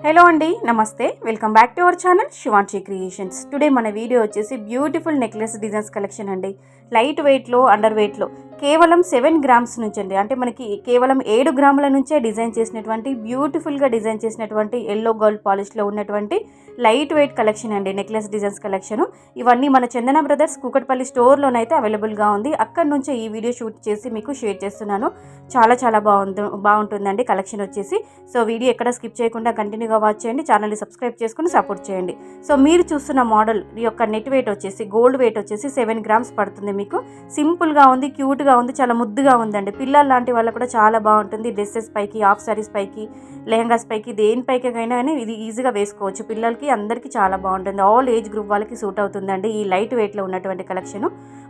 Hello అండి, నమస్తే. Welcome back to our channel Shivanshi creations. Today మన వీడియో వచ్చేసి బ్యూటిఫుల్ నెక్లెస్ డిజైన్స్ కలెక్షన్ అండి. లైట్ వెయిట్లో, అండర్ వెయిట్లో కేవలం 7 గ్రామ్స్ నుంచి అండి. అంటే మనకి కేవలం 7 గ్రాముల నుంచే డిజైన్ చేసినటువంటి బ్యూటిఫుల్గా డిజైన్ చేసినటువంటి ఎల్లో గోల్డ్ పాలిష్లో ఉన్నటువంటి లైట్ వెయిట్ కలెక్షన్ అండి. నెక్లెస్ డిజైన్స్ కలెక్షన్ ఇవన్నీ మన చందన బ్రదర్స్ కూకట్పల్లి స్టోర్లోనైతే అవైలబుల్గా ఉంది. అక్కడి నుంచే ఈ వీడియో షూట్ చేసి మీకు షేర్ చేస్తున్నాను. చాలా బాగుంటుందండి కలెక్షన్ వచ్చేసి. సో వీడియో ఎక్కడ స్కిప్ చేయకుండా కంటిన్యూగా వాచ్ చేయండి. ఛానల్ని సబ్స్క్రైబ్ చేసుకుని సపోర్ట్ చేయండి. సో మీరు చూస్తున్న మోడల్ యొక్క నెట్ వెయిట్ వచ్చేసి, గోల్డ్ వెయిట్ వచ్చేసి 7 గ్రామ్స్ పడుతుంది. మీకు సింపుల్గా ఉంది, క్యూట్గా ఉంది, చాలా ముద్దుగా ఉందండి. పిల్లల లాంటి వాళ్ళకు కూడా చాలా బాగుంటుంది. డ్రెస్సెస్ పైకి, హాఫ్ సారీస్ పైకి, లెహంగాస్ పైకి, దేనిపైకైనా కానీ ఇది ఈజీగా వేసుకోవచ్చు. పిల్లలకి అందరికీ చాలా బాగుంటుంది. ఆల్ ఏజ్ గ్రూప్ వాళ్ళకి సూట్ అవుతుందండి ఈ లైట్ వెయిట్లో ఉన్నటువంటి కలెక్షన్.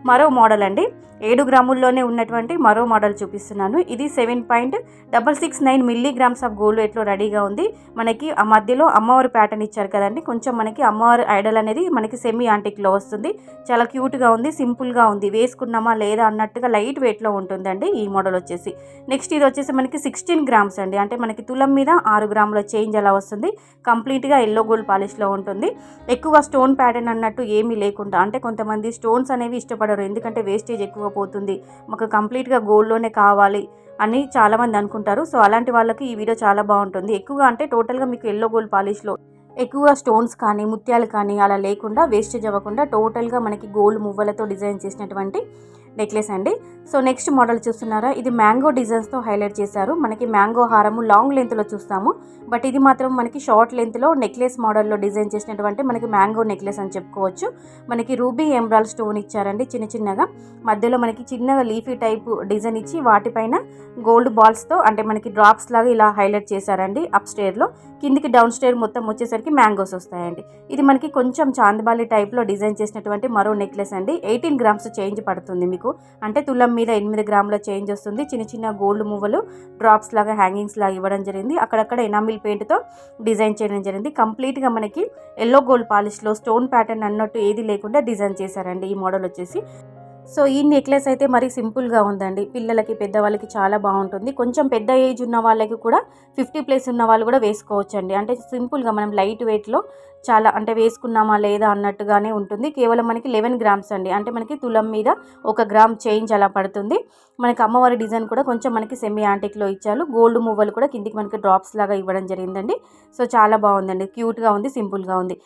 మరో మోడల్ అండి, 7 గ్రాముల్లోనే ఉన్నటువంటి మరో మోడల్ చూపిస్తున్నాను. ఇది 7.669 మిల్లీగ్రామ్స్ ఆఫ్ గోల్డ్ వెయిట్లో రెడీగా ఉంది. మనకి ఆ మధ్యలో అమ్మవారి ప్యాటర్న్ ఇచ్చారు కదండి, కొంచెం మనకి అమ్మవారి ఐడల్ అనేది మనకి సెమీ యాంటిక్లో వస్తుంది. చాలా క్యూట్గా ఉంది, సింపుల్గా ఉంది, వేసుకున్నామా లేదా అన్నట్టుగా లైట్ వెయిట్లో ఉంటుందండి ఈ మోడల్ వచ్చేసి. నెక్స్ట్ ఇది వచ్చేసి మనకి 16 గ్రామ్స్ అండి. అంటే మనకి తులం మీద 6 గ్రాముల చేంజ్ అలా వస్తుంది. కంప్లీట్గా ఎల్లో గోల్డ్ పాలిష్లో ఉంటుంది. ఎక్కువ స్టోన్ ప్యాటర్న్ అన్నట్టు ఏమీ లేకుండా, అంటే కొంతమంది స్టోన్స్ అనేవి ఇష్టపడరు, ఎందుకంటే వేస్టేజ్ ఎక్కువ పోతుంది, మాకు కంప్లీట్గా గోల్డ్లోనే కావాలి అని చాలామంది అనుకుంటారు. సో అలాంటి వాళ్ళకి ఈ వీడియో చాలా బాగుంటుంది. ఎక్కువగా అంటే టోటల్గా మీకు ఎల్లో గోల్డ్ పాలిష్లో ఎక్కువ స్టోన్స్ కానీ, ముత్యాలు కానీ అలా లేకుండా, వేస్టేజ్ అవ్వకుండా టోటల్గా మనకి గోల్డ్ మువ్వలతో డిజైన్ చేసినటువంటి నెక్లెస్ అండి. సో నెక్స్ట్ మోడల్ చూస్తున్నారా, ఇది మ్యాంగో డిజైన్స్తో హైలైట్ చేశారు. మనకి మ్యాంగో హారము లాంగ్ లెంత్లో చూస్తాము, బట్ ఇది మాత్రం మనకి షార్ట్ లెంత్లో నెక్లెస్ మోడల్లో డిజైన్ చేసినటువంటి మనకి మ్యాంగో నెక్లెస్ అని చెప్పుకోవచ్చు. మనకి రూబీ ఎమరాల్డ్ స్టోన్ ఇచ్చారండి చిన్నగా. మధ్యలో మనకి చిన్నగా లీఫీ టైప్ డిజైన్ ఇచ్చి వాటిపైన గోల్డ్ బాల్స్తో అంటే మనకి డ్రాప్స్ లాగా ఇలా హైలైట్ చేశారండి. అప్ స్టేర్లో కిందికి డౌన్ స్టేర్ మొత్తం వచ్చేసరికి మ్యాంగోస్ వస్తాయండి. ఇది మనకి కొంచెం చాందబాలి టైప్లో డిజైన్ చేసినటువంటి మరో నెక్లెస్ అండి. 18 గ్రామ్స్ చేంజ్ పడుతుంది మీకు. అంటే తులం మీద 8 గ్రాముల చేంజ్ వస్తుంది. చిన్న గోల్డ్ మువ్వలు డ్రాప్స్ లాగా, హ్యాంగింగ్స్ లాగా ఇవ్వడం జరిగింది. అక్కడక్కడ ఎనామిల్ పెయింట్తో డిజైన్ చేయడం జరిగింది. కంప్లీట్గా మనకి ఎల్లో గోల్డ్ పాలిష్లో స్టోన్ ప్యాటర్న్ అన్నట్టు ఏది లేకుండా డిజైన్ చేశారండి ఈ మోడల్ వచ్చేసి. సో ఈ నెక్లెస్ అయితే మరి సింపుల్గా ఉందండి. పిల్లలకి, పెద్దవాళ్ళకి చాలా బాగుంటుంది. కొంచెం పెద్ద ఏజ్ ఉన్న వాళ్ళకి కూడా 50+ ఉన్న వాళ్ళు కూడా వేసుకోవచ్చండి. అంటే సింపుల్గా మనం లైట్ వెయిట్లో చాలా, అంటే వేసుకున్నామా లేదా అన్నట్టుగానే ఉంటుంది. కేవలం మనకి 11 గ్రామ్స్ అండి. అంటే మనకి తులం మీద 1 గ్రామ్ చేంజ్ అలా పడుతుంది. మనకి అమ్మవారి డిజైన్ కూడా కొంచెం మనకి సెమీ యాంటిక్లో ఇచ్చారు. గోల్డ్ మువ్వలు కూడా కిందికి మనకి డ్రాప్స్ లాగా ఇవ్వడం జరిగిందండి. సో చాలా బాగుందండి, క్యూట్గా ఉంది, సింపుల్గా ఉంది.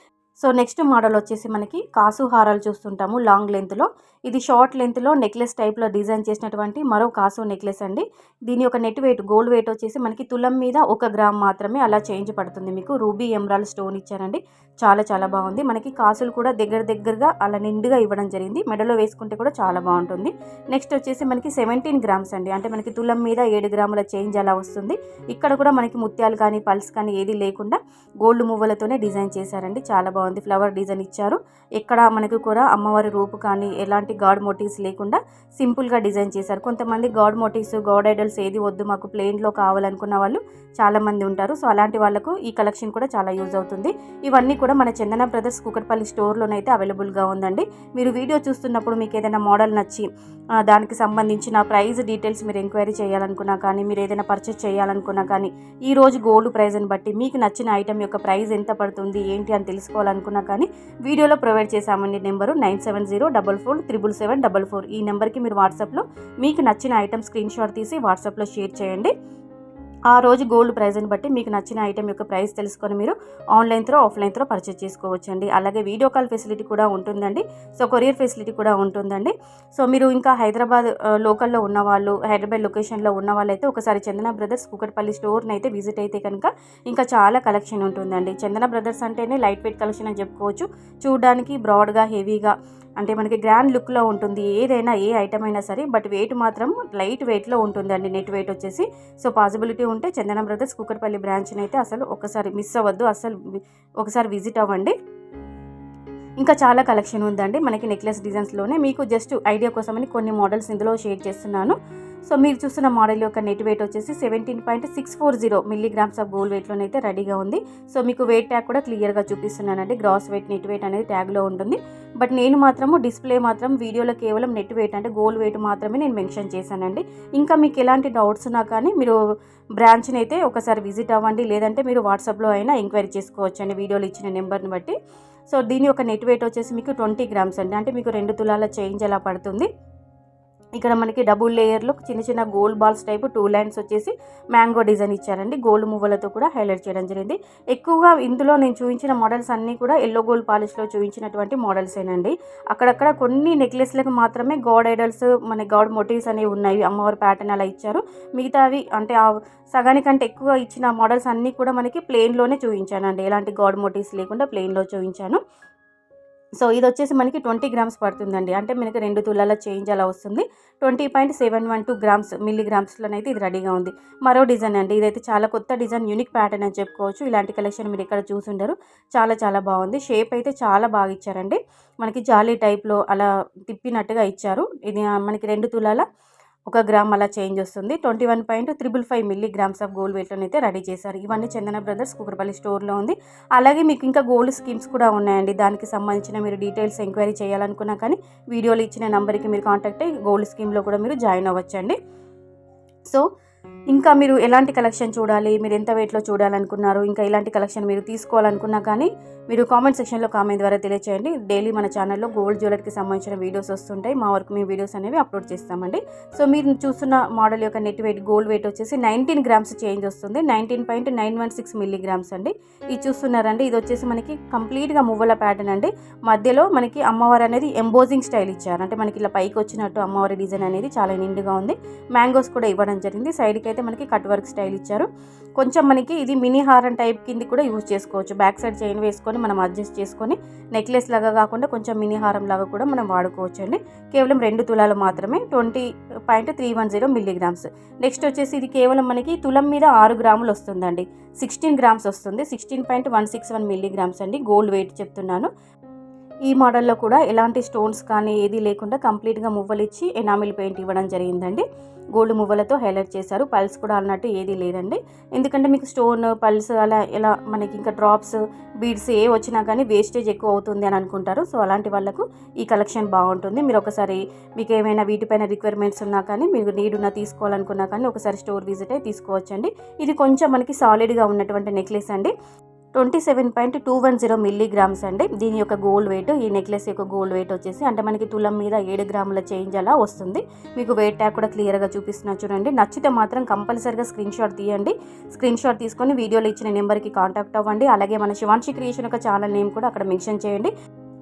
సో నెక్స్ట్ మోడల్ వచ్చేసి మనకి కాసు హారాలు చూస్తుంటాము లాంగ్ లెంత్లో. ఇది షార్ట్ లెంత్లో నెక్లెస్ టైప్లో డిజైన్ చేసినటువంటి మరో కాసు నెక్లెస్ అండి. దీని యొక్క నెట్ వెయిట్, గోల్డ్ వెయిట్ వచ్చేసి మనకి తులం మీద 1 గ్రామ్ మాత్రమే అలా చేంజ్ పడుతుంది. మీకు రూబీ ఎమరాల్డ్ స్టోన్ ఇచ్చారండి. చాలా బాగుంది. మనకి కాసులు కూడా దగ్గరగా అలా నిండుగా ఇవ్వడం జరిగింది. మెడలో వేసుకుంటే కూడా చాలా బాగుంటుంది. నెక్స్ట్ వచ్చేసి మనకి 17 గ్రామ్స్ అండి. అంటే మనకి తులం మీద 7 గ్రాముల చేంజ్ అలా వస్తుంది. ఇక్కడ కూడా మనకి ముత్యాలు కానీ, పల్స్ కానీ ఏది లేకుండా గోల్డ్ మువ్వలతోనే డిజైన్ చేశారండి. చాలా బాగుంది. ఫ్లవర్ డిజైన్ ఇచ్చారు. ఎక్కడ మనకు కూడా అమ్మవారి రూపు కానీ ఎలాంటి గాడ్ మోటివ్స్ లేకుండా సింపుల్గా డిజైన్ చేశారు. కొంతమంది గాడ్ మోటివ్స్, గాడ్ ఐడల్స్ ఏది వద్దు, మాకు ప్లెయిన్లో కావాలనుకున్న వాళ్ళు చాలామంది ఉంటారు. సో అలాంటి వాళ్ళకు ఈ కలెక్షన్ కూడా చాలా యూజ్ అవుతుంది. ఇవన్నీ కూడా మన చందన బ్రదర్స్ కూకట్పల్లి స్టోర్లోనైతే అవైలబుల్గా ఉందండి. మీరు వీడియో చూస్తున్నప్పుడు మీకు ఏదైనా మోడల్ నచ్చి దానికి సంబంధించిన ప్రైస్ డీటెయిల్స్ మీరు ఎంక్వైరీ చేయాలనుకున్నా కానీ, మీరు ఏదైనా పర్చేస్ చేయాలనుకున్నా కానీ, ఈ రోజు గోల్డ్ ప్రైస్ని బట్టి మీకు నచ్చిన ఐటమ్ యొక్క ప్రైస్ ఎంత పడుతుంది ఏంటి అని తెలుసుకోవాలనుకున్నా కానీ వీడియోలో ప్రొవైడ్ చేశామండి. నెంబరు 9704477744. ఈ నెంబర్కి మీరు వాట్సాప్లో మీకు నచ్చిన ఐటమ్ స్క్రీన్ షాట్ తీసి వాట్సాప్లో షేర్ చేయండి. ఆ రోజు గోల్డ్ ప్రైస్ని బట్టి మీకు నచ్చిన ఐటెం యొక్క ప్రైస్ తెలుసుకొని మీరు online throw, offline throw purchase చేసుకోవచ్చండి. అలాగే వీడియో కాల్ ఫెసిలిటీ కూడా ఉంటుందండి. సో కొరియర్ ఫెసిలిటీ కూడా ఉంటుందండి. సో మీరు ఇంకా హైదరాబాద్ లోకల్లో ఉన్నవాళ్ళు, హైదరాబాద్ లొకేషన్లో ఉన్న వాళ్ళైతే ఒకసారి చందన బ్రదర్స్ కూకట్పల్లి స్టోర్ని అయితే విజిట్ అయితే కనుక ఇంకా చాలా కలెక్షన్ ఉంటుందండి. చందన బ్రదర్స్ అంటేనే లైట్ వెయిట్ కలెక్షన్ అని చెప్పుకోవచ్చు. చూడడానికి బ్రాడ్గా, హెవీగా, అంటే మనకి గ్రాండ్ లుక్లో ఉంటుంది ఏదైనా, ఏ ఐటమ్ అయినా సరే. బట్ వెయిట్ మాత్రం లైట్ వెయిట్లో ఉంటుందండి, నెట్ వెయిట్ వచ్చేసి. సో పాసిబిలిటీ ఉంటే చందన బ్రదర్స్ కూకట్పల్లి బ్రాంచ్ని అయితే అసలు ఒకసారి మిస్ అవ్వద్దు, అసలు ఒకసారి విజిట్ అవ్వండి. ఇంకా చాలా కలెక్షన్ ఉందండి మనకి నెక్లెస్ డిజైన్స్లోనే. మీకు జస్ట్ ఐడియా కోసమని కొన్ని మోడల్స్ ఇందులో షేర్ చేస్తున్నాను. సో మీరు చూస్తున్న మోడల్ యొక్క నెట్ వెయిట్ వచ్చేసి 17.640 మిల్లీగ్రామ్స్ ఆఫ్ గోల్డ్ వెయిట్లోనైతే రెడీగా ఉంది. సో మీకు వెయిట్ ట్యాగ్ కూడా క్లియర్గా చూపిస్తున్నానండి. గ్రాస్ వెయిట్, నెట్ వెయిట్ అనేది ట్యాగ్లో ఉంటుంది. బట్ నేను మాత్రము డిస్ప్లే మాత్రం వీడియోలో కేవలం నెట్ వెయిట్ అంటే గోల్డ్ వెయిట్ మాత్రమే నేను మెన్షన్ చేశానండి. ఇంకా మీకు ఎలాంటి డౌట్స్ ఉన్నా కానీ మీరు బ్రాంచ్ని అయితే ఒకసారి విజిట్ అవ్వండి, లేదంటే మీరు వాట్సాప్లో అయినా ఎంక్వైరీ చేసుకోవచ్చండి వీడియోలో ఇచ్చిన నెంబర్ని బట్టి. సో దీని యొక్క నెట్ వెయిట్ వచ్చేసి మీకు 20 గ్రామ్స్ అండి. అంటే మీకు 2 తులాల చేంజ్ అలా పడుతుంది. ఇక్కడ మనకి డబుల్ లేయర్లో చిన్న చిన్న గోల్డ్ బాల్స్ టైపు 2 లైన్స్ వచ్చేసి మ్యాంగో డిజైన్ ఇచ్చారండి. గోల్డ్ మువ్వలతో కూడా హైలైట్ చేయడం జరిగింది. ఎక్కువగా ఇందులో నేను చూపించిన మోడల్స్ అన్నీ కూడా ఎల్లో గోల్డ్ పాలిష్లో చూపించినటువంటి మోడల్సేనండి. అక్కడక్కడ కొన్ని నెక్లెస్లకు మాత్రమే గాడ్ ఐడల్స్, మన గాడ్ మోటివ్స్ అనేవి ఉన్నాయి, అమ్మవారి ప్యాటర్న్ అలా ఇచ్చారు. మిగతావి అంటే సగానికంటే ఎక్కువ ఇచ్చిన మోడల్స్ అన్నీ కూడా మనకి ప్లెయిన్లోనే చూపించానండి. ఎలాంటి గాడ్ మోటివ్స్ లేకుండా ప్లెయిన్లో చూపించాను. సో ఇది వచ్చేసి మనకి 20 గ్రామ్స్ పడుతుందండి. అంటే మనకి 2 తులాల చేంజ్ అలా వస్తుంది. 20.712 గ్రామ్స్ మిల్లీగ్రామ్స్లోనైతే ఇది రెడీగా ఉంది. మరో డిజైన్ అండి. ఇదైతే చాలా కొత్త డిజైన్, యూనిక్ ప్యాటర్న్ అని చెప్పుకోవచ్చు. ఇలాంటి కలెక్షన్ మీరు ఎక్కడ చూసుండరు. చాలా చాలా బాగుంది. షేప్ అయితే చాలా బాగా ఇచ్చారండి. మనకి జాలీ టైప్లో అలా తిప్పినట్టుగా ఇచ్చారు. ఇది మనకి 2 తులాల 1 గ్రామ్ అలా చేంజ్ వస్తుంది. 21.555 మిల్లీగ్రామ్స్ ఆఫ్ గోల్డ్ వెయిట్లోనే అయితే రెడీ చేశారు. ఇవన్నీ చందన బ్రదర్స్ కూకట్పల్లి స్టోర్లో ఉంది. అలాగే మీకు ఇంకా గోల్డ్ స్కీమ్స్ కూడా ఉన్నాయండి. దానికి సంబంధించిన మీరు డీటెయిల్స్ ఎంక్వైరీ చేయాలనుకున్నా కానీ వీడియోలో ఇచ్చిన నెంబర్కి మీరు కాంటాక్ట్ అయ్యి గోల్డ్ స్కీమ్లో కూడా మీరు జాయిన్ అవ్వచ్చండి. సో ఇంకా మీరు ఎలాంటి కలెక్షన్ చూడాలి, మీరు ఎంత వెయిట్లో చూడాలనుకున్నారు, ఇంకా ఇలాంటి కలెక్షన్ మీరు తీసుకోవాలనుకున్నా కానీ మీరు కామెంట్ సెక్షన్లో కామెంట్ ద్వారా తెలియచేయండి. డైలీ మన ఛానల్లో గోల్డ్ జ్యువెలరీకి సంబంధించిన వీడియోస్ వస్తుంటాయి. మా వరకు మేము వీడియోస్ అనేవి అప్లోడ్ చేస్తామండి. సో మీరు చూస్తున్న మోడల్ యొక్క నెట్ వెయిట్ గోల్డ్ వెయిట్ వచ్చేసి 19 గ్రామ్స్ చేంజ్ వస్తుంది. 19.916 మిల్లీగ్రామ్స్ అండి. ఇది చూస్తున్నారండి. ఇది వచ్చేసి మనకి కంప్లీట్గా మువ్వల ప్యాటర్న్ అండి. మధ్యలో మనకి అమ్మవారు అనేది ఎంబోజింగ్ స్టైల్ ఇచ్చారు. అంటే మనకి ఇలా పైకి వచ్చినట్టు అమ్మవారి డిజైన్ అనేది చాలా నిండుగా ఉంది. మ్యాంగోస్ కూడా ఇవ్వడం జరిగింది. సైడ్కి అయితే మనకి కట్ వర్క్ స్టైల్ ఇచ్చారు. కొంచెం మనకి ఇది మినీ హారం టైప్ కింద కూడా యూజ్ చేసుకోవచ్చు. బ్యాక్ సైడ్ చైన్ వేసుకొని మనం అడ్జస్ట్ చేసుకొని నెక్లెస్ లాగా కాకుండా కొంచెం మినీ హారం లాగా కూడా మనం వాడుకోవచ్చు అండి. కేవలం 2 తులాలు మాత్రమే, 20.310 మిల్లీగ్రామ్స్. నెక్స్ట్ వచ్చేసి ఇది కేవలం మనకి తులం మీద 6 గ్రాములు వస్తుందండి. 16 గ్రామ్స్ వస్తుంది. 16.161 మిల్లీగ్రామ్స్ అండి. గోల్డ్ వెయిట్ చెప్తున్నాను. ఈ మోడల్లో కూడా ఎలాంటి స్టోన్స్ కానీ ఏది లేకుండా కంప్లీట్గా మువ్వలు ఇచ్చి ఎనామిల్ పెయింట్ ఇవ్వడం జరిగిందండి. గోల్డ్ మువ్వలతో హైలైట్ చేశారు. పల్స్ కూడా అన్నట్టు ఏది లేదండి. ఎందుకంటే మీకు స్టోన్, పల్స్ అలా ఎలా మనకి ఇంకా డ్రాప్స్, బీడ్స్ ఏ వచ్చినా కానీ వేస్టేజ్ ఎక్కువ అవుతుంది అని అనుకుంటారు. సో అలాంటి వాళ్ళకు ఈ కలెక్షన్ బాగుంటుంది. మీరు ఒకసారి మీకు ఏమైనా వీటిపైన రిక్వైర్మెంట్స్ ఉన్నా కానీ, మీరు నీడ్ ఉన్న తీసుకోవాలనుకున్నా కానీ ఒకసారి స్టోర్ విజిట్ అయ్యి తీసుకోవచ్చండి. ఇది కొంచెం మనకి సాలిడ్గా ఉన్నటువంటి నెక్లెస్ అండి. 27.210 మిల్లీగ్రామ్స్ అండి. దీని యొక్క గోల్డ్ వెయిట్, ఈ నెక్లెస్ యొక్క గోల్డ్ వెయిట్ వచ్చేసి అంటే మనకి తులం మీద 7 గ్రాముల చేంజ్ అలా వస్తుంది. మీకు వెయిట్ ట్యాగ్ కూడా క్లియర్గా చూపిస్తున్నా చూడండి. నచ్చితే మాత్రం కంపల్సరీగా స్క్రీన్ షాట్ తీయండి. స్క్రీన్ షాట్ తీసుకొని వీడియోలో ఇచ్చిన నెంబర్కి కాంటాక్ట్ అవ్వండి. అలాగే మన శివాన్షి క్రియేషన్ యొక్క ఛానల్ నేమ్ కూడా అక్కడ మెన్షన్ చేయండి.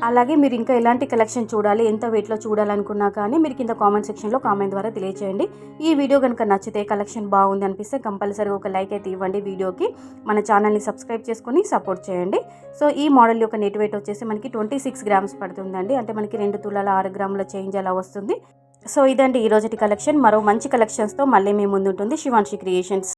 అలాగే మీరు ఇంకా ఎలాంటి కలెక్షన్ చూడాలి, ఎంత వెయిట్లో చూడాలనుకున్నా కానీ మీరు కింద కామెంట్ సెక్షన్లో కామెంట్ ద్వారా తెలియచేయండి. ఈ వీడియో కనుక నచ్చితే, కలెక్షన్ బాగుంది అనిపిస్తే కంపల్సరీగా ఒక లైక్ అయితే ఇవ్వండి వీడియోకి. మన ఛానల్ని సబ్స్క్రైబ్ చేసుకొని సపోర్ట్ చేయండి. సో ఈ మోడల్ యొక్క నెట్ వెయిట్ వచ్చేసి మనకి 26 గ్రామ్స్ పడుతుందండి. అంటే మనకి 2 తులాల 6 గ్రాముల చేంజ్ అలా వస్తుంది. సో ఇదండి ఈరోజుటి కలెక్షన్. మరో మంచి కలెక్షన్స్తో మళ్ళీ మీ ముందుంటుంది శివాన్షి క్రియేషన్స్.